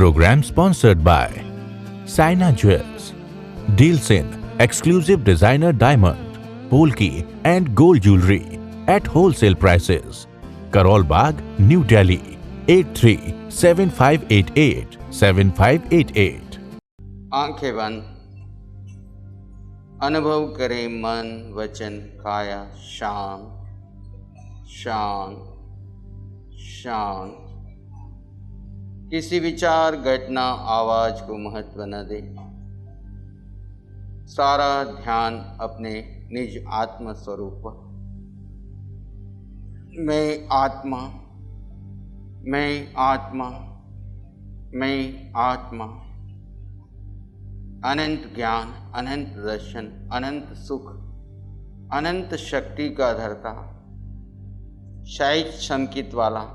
Program sponsored by Saina Jewels. Deals in exclusive designer diamond, polki and gold jewelry at wholesale prices. Karol Bagh, New Delhi 8375887588. आंखें बंद। अनुभव करें मन वचन काया शांत शांत शांत। किसी विचार घटना आवाज को महत्व न दे। सारा ध्यान अपने निज आत्म स्वरूप पर। मैं आत्मा, मैं आत्मा, मैं आत्मा। अनंत ज्ञान, अनंत दर्शन, अनंत सुख, अनंत शक्ति का धर्ता, शायद शंकित वाला,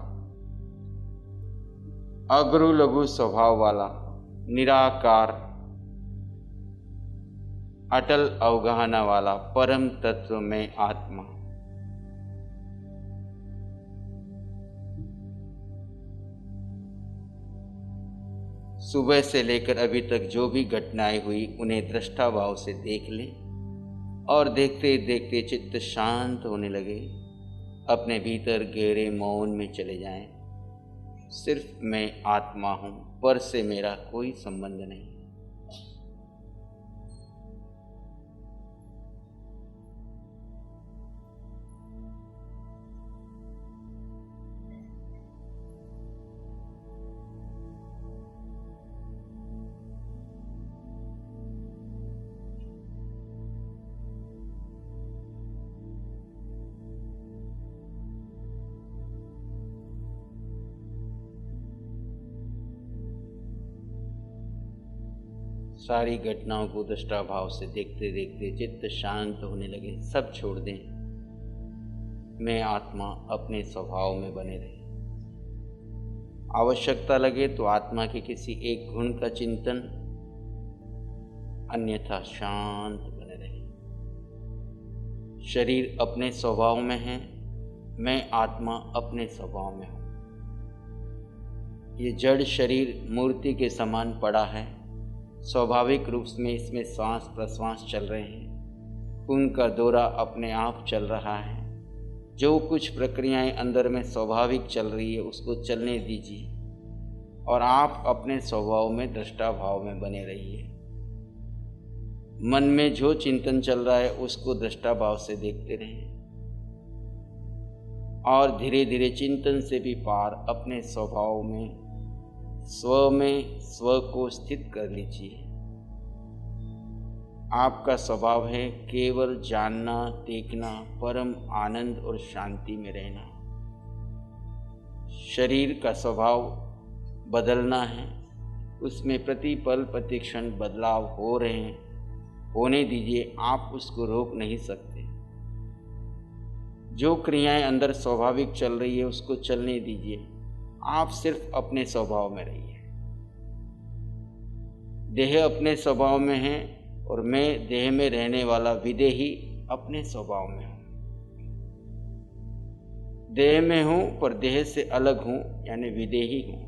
अग्रु लघु स्वभाव वाला, निराकार, अटल अवगाहना वाला परम तत्व में आत्मा। सुबह से लेकर अभी तक जो भी घटनाएं हुई उन्हें दृष्टा भाव से देख लें और देखते देखते चित्त शांत होने लगे। अपने भीतर गहरे मौन में चले जाएं। सिर्फ मैं आत्मा हूं, पर से मेरा कोई संबंध नहीं। सारी घटनाओं को दृष्टा भाव से देखते देखते चित्त शांत होने लगे। सब छोड़ दें। मैं आत्मा अपने स्वभाव में बने रहे। आवश्यकता लगे तो आत्मा के किसी एक गुण का चिंतन, अन्यथा शांत बने रहे। शरीर अपने स्वभाव में है, मैं आत्मा अपने स्वभाव में हूँ। ये जड़ शरीर मूर्ति के समान पड़ा है। स्वाभाविक रूप में इसमें श्वास प्रश्वास चल रहे हैं। खून का दौरा अपने आप चल रहा है। जो कुछ प्रक्रियाएं अंदर में स्वाभाविक चल रही है उसको चलने दीजिए और आप अपने स्वभाव में दृष्टा भाव में बने रहिए। मन में जो चिंतन चल रहा है उसको दृष्टा भाव से देखते रहें और धीरे धीरे चिंतन से भी पार अपने स्वभाव में स्व को स्थित कर लीजिए। आपका स्वभाव है केवल जानना, देखना, परम आनंद और शांति में रहना। शरीर का स्वभाव बदलना है, उसमें प्रति पल प्रति क्षण बदलाव हो रहे हैं। होने दीजिए, आप उसको रोक नहीं सकते। जो क्रियाएं अंदर स्वाभाविक चल रही है उसको चलने दीजिए। आप सिर्फ अपने स्वभाव में रहिए। देह अपने स्वभाव में है और मैं देह में रहने वाला विदेही अपने स्वभाव में हूँ। देह में हूँ पर देह से अलग हूँ, यानी विदेही हूँ।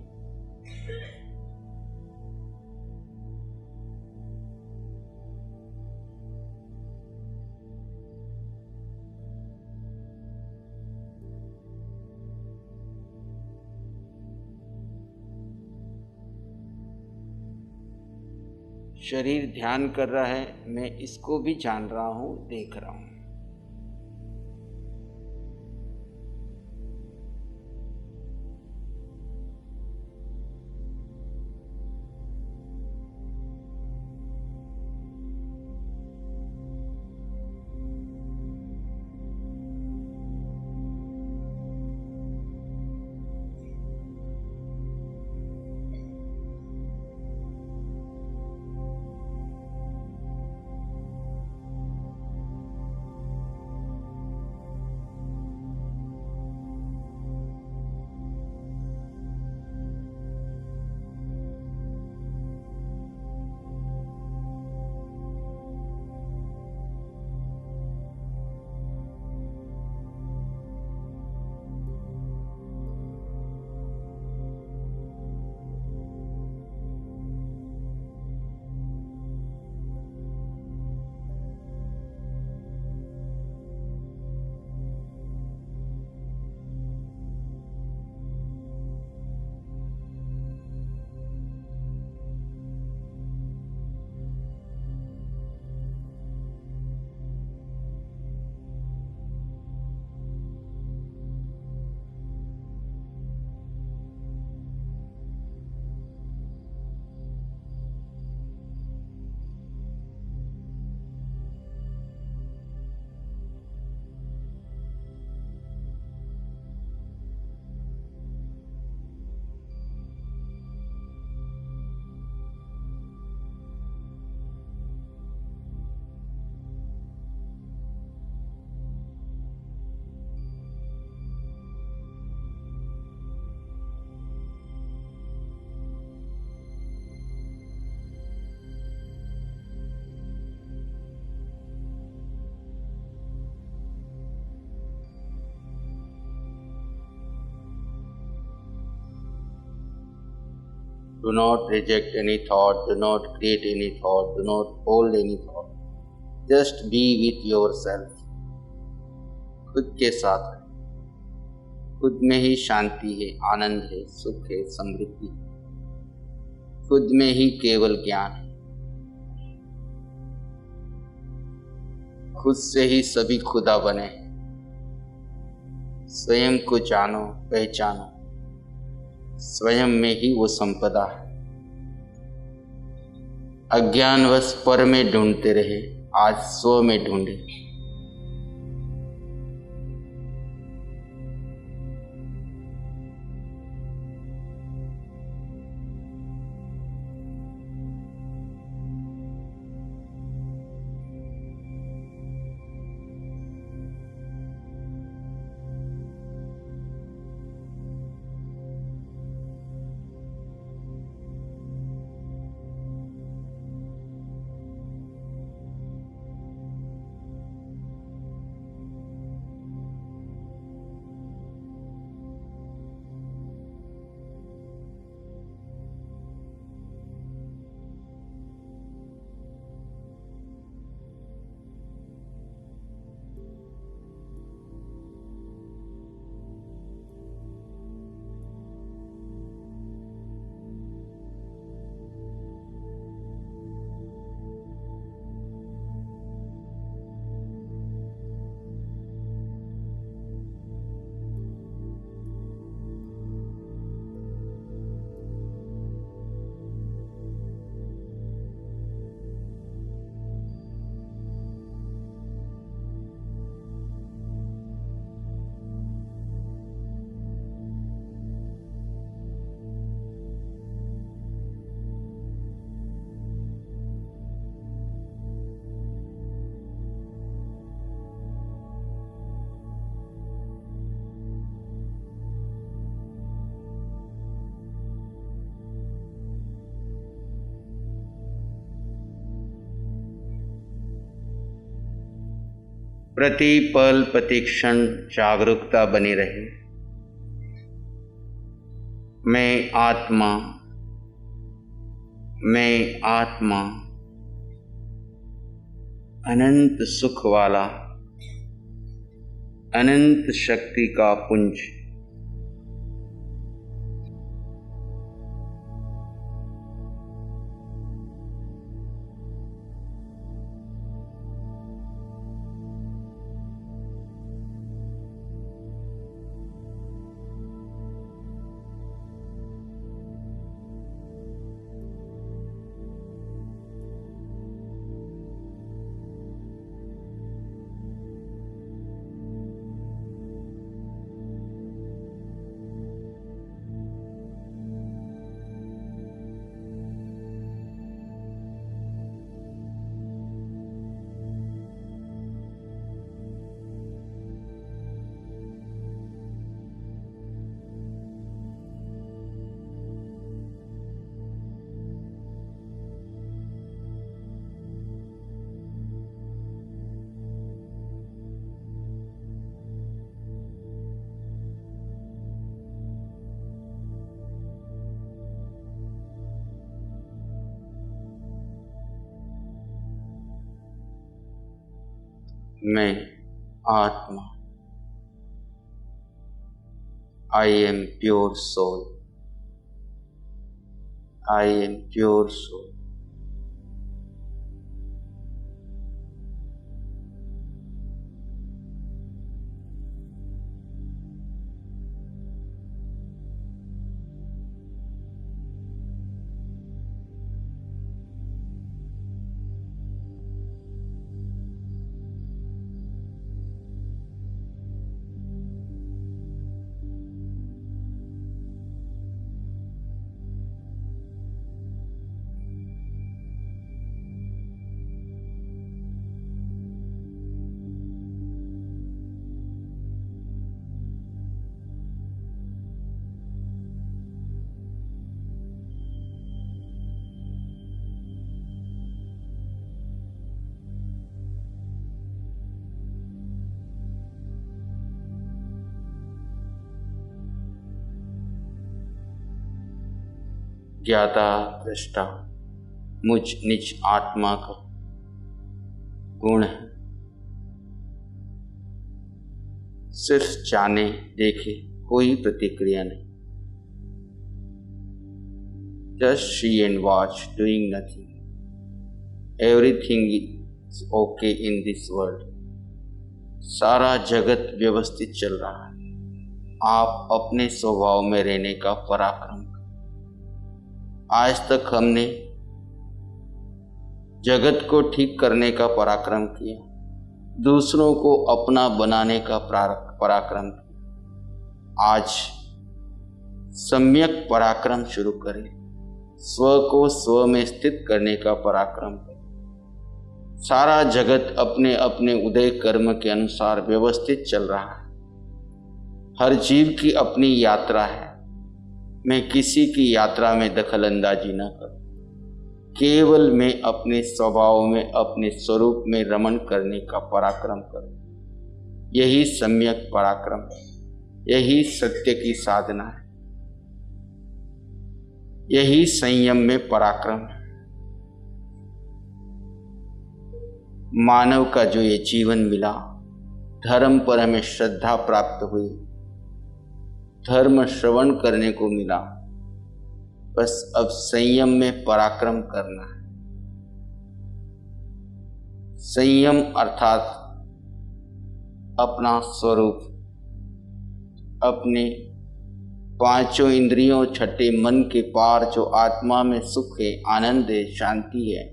शरीर ध्यान कर रहा है, मैं इसको भी जान रहा हूँ, देख रहा हूँ। Do not reject any thought, do not create any thought, do not hold any thought. Just be with yourself. खुद के साथ है। खुद में ही शांति है, आनंद है, सुख है, समृद्धि है। खुद में ही केवल ज्ञान है। खुद से ही सभी खुदा बने। स्वयं को जानो, पहचानो। स्वयं में ही वो संपदा है। अज्ञानवश पर में ढूंढते रहे, आज स्व में ढूंढे। प्रति पल प्रति क्षण जागरूकता बनी रहे। मैं आत्मा, मैं आत्मा, अनंत सुख वाला, अनंत शक्ति का पुंज। मैं आत्मा, I am pure soul, I am pure soul. ज्ञाता दृष्टा मुझ निज आत्मा का गुण है। सिर्फ जाने देखे, कोई प्रतिक्रिया नहीं। Just see and watch, doing nothing. Everything is okay in this world. सारा जगत व्यवस्थित चल रहा है। आप अपने स्वभाव में रहने का पराक्रम करें। आज तक हमने जगत को ठीक करने का पराक्रम किया, दूसरों को अपना बनाने का पराक्रम किया। आज सम्यक पराक्रम शुरू करें। स्व को स्व में स्थित करने का पराक्रम करें। सारा जगत अपने अपने उदय कर्म के अनुसार व्यवस्थित चल रहा है। हर जीव की अपनी यात्रा है। मैं किसी की यात्रा में दखल अंदाजी न करूं। केवल मैं अपने स्वभाव में, अपने स्वरूप में रमण करने का पराक्रम करूं। यही सम्यक पराक्रम है। यही सत्य की साधना है। यही संयम में पराक्रम है। मानव का जो ये जीवन मिला, धर्म पर हमें श्रद्धा प्राप्त हुई, धर्म श्रवण करने को मिला। बस अब संयम में पराक्रम करना है। संयम अर्थात अपना स्वरूप, अपने पांचों इंद्रियों, छठे मन के पार जो आत्मा में सुख है, आनंद है, शांति है,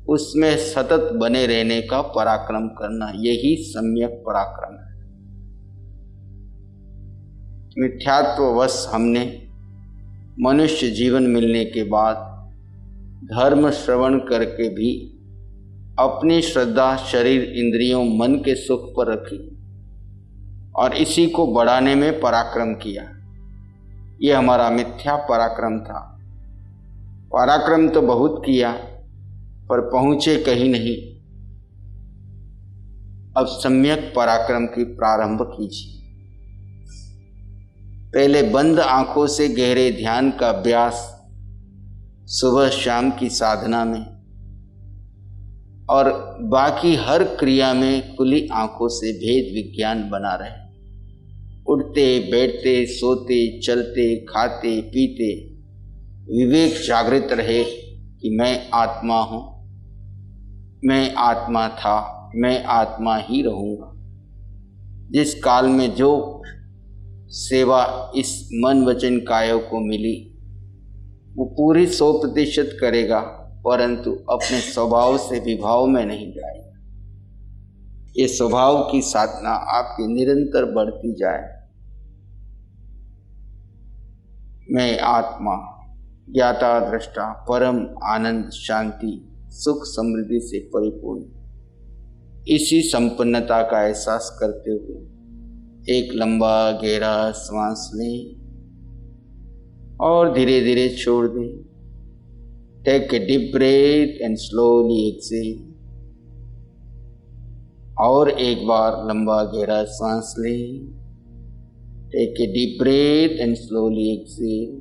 उसमें सतत बने रहने का पराक्रम करना, यही सम्यक पराक्रम है। मिथ्यात्ववश हमने मनुष्य जीवन मिलने के बाद धर्म श्रवण करके भी अपनी श्रद्धा शरीर, इंद्रियों, मन के सुख पर रखी और इसी को बढ़ाने में पराक्रम किया। यह हमारा मिथ्या पराक्रम था। पराक्रम तो बहुत किया पर पहुंचे कहीं नहीं। अब सम्यक पराक्रम की प्रारंभ कीजिए। पहले बंद आंखों से गहरे ध्यान का अभ्यास, सुबह शाम की साधना में, और बाकी हर क्रिया में खुली आंखों से भेद विज्ञान बना रहे। उठते बैठते, सोते, चलते, खाते, पीते विवेक जागृत रहे कि मैं आत्मा हूँ, मैं आत्मा था, मैं आत्मा ही रहूँगा। जिस काल में जो सेवा इस मन वचन काया को मिली वो पूरी 100% करेगा, परंतु अपने स्वभाव से विभाव में नहीं जाएगा। ये स्वभाव की साधना आपकी निरंतर बढ़ती जाए। मैं आत्मा, ज्ञाता दृष्टा, परम आनंद, शांति, सुख, समृद्धि से परिपूर्ण, इसी संपन्नता का एहसास करते हुए एक लंबा गहरा श्वास लें और धीरे धीरे छोड़ दें। Take a deep breath and slowly exhale. और एक बार लंबा गहरा सांस लें। Take a deep breath and slowly exhale.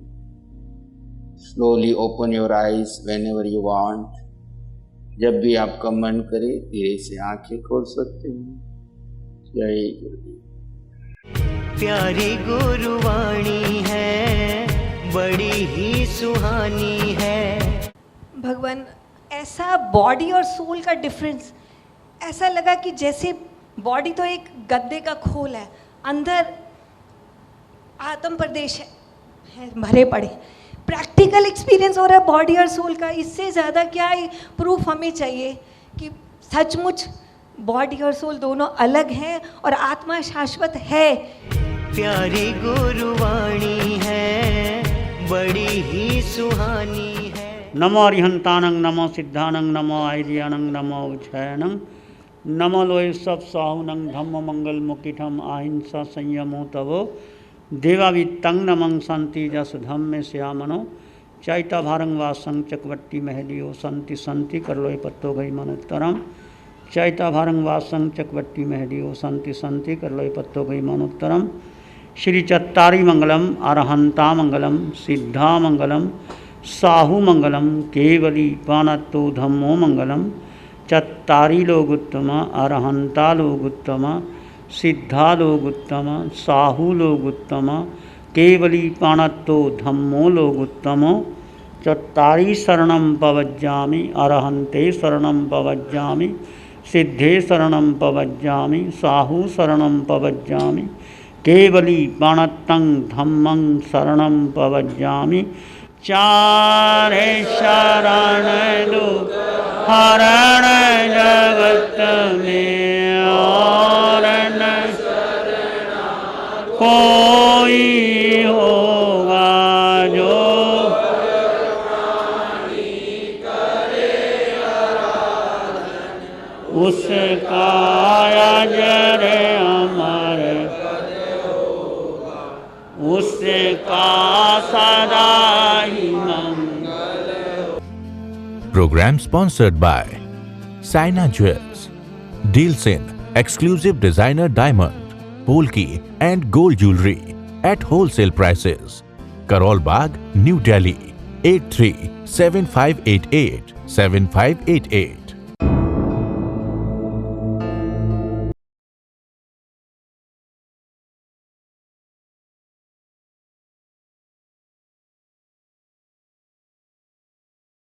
Slowly open your eyes whenever you want. जब भी आपका मन करे धीरे से आंखें खोल सकते हैं। जय गुरुदेव। प्यारी गुरुवाणी है, बड़ी ही सुहानी है। भगवान, ऐसा बॉडी और सोल का डिफरेंस, ऐसा लगा कि जैसे बॉडी तो एक गद्दे का खोल है, अंदर आत्म प्रदेश है भरे पड़े। प्रैक्टिकल एक्सपीरियंस हो रहा है बॉडी और सोल का। इससे ज़्यादा क्या प्रूफ हमें चाहिए कि सचमुच बॉडी और सोल दोनों अलग हैं और आत्मा शाश्वत है। प्यारी गुरुवाणी है, बड़ी ही सुहानी है। नमो अरिहंतानंग, नमो सिद्धानंग, नमो आर्यानंग, नमो उच्छयनंग, नमो लोय सब साहुनंग, धम्म मंगल मुकिठम अहिंसा संयमो तवो देवावित्तंग नमं शांति जस धम्मे श्यामनो चैता भारंग वासंग चकवट्टी महलियो संति संति कर लोय पत्तो गई मनोत्तरम चैता भारंग वासंग चकवट्टी महलियो संति संति कर लोय पत्तो गई मनोत्तरम। श्री चत्तारी मंगलम, अरहंता मंगलम, सिद्धा मंगलम, साहू मंगलम केवली पाणत्तो धम्मो मंगलम चत्तारी लोगुत्तम अरहंता लोगुत्तम सिद्धा लोगुत्तम साहू लोगुत्तम केवली पाणत्तो धम्मो लोगुत्तमो चत्तारी शरणं पवज्जामि अरहन्ते शरणं पवज्जामि सिद्धे शरणं पवज्जामि साहू शरणं पवज्जामि केवली पाणत्तं धम्मं शरणं पवज्जामि चारे शरण दो हरण जगत में और न कोई होगा जो उसका अजर अमर उसका सदा ही मंगल। Program sponsored by Saina Jewels. Deals in exclusive designer diamond, polki and gold jewelry at wholesale prices. Karol Bagh, New Delhi 837588 7588.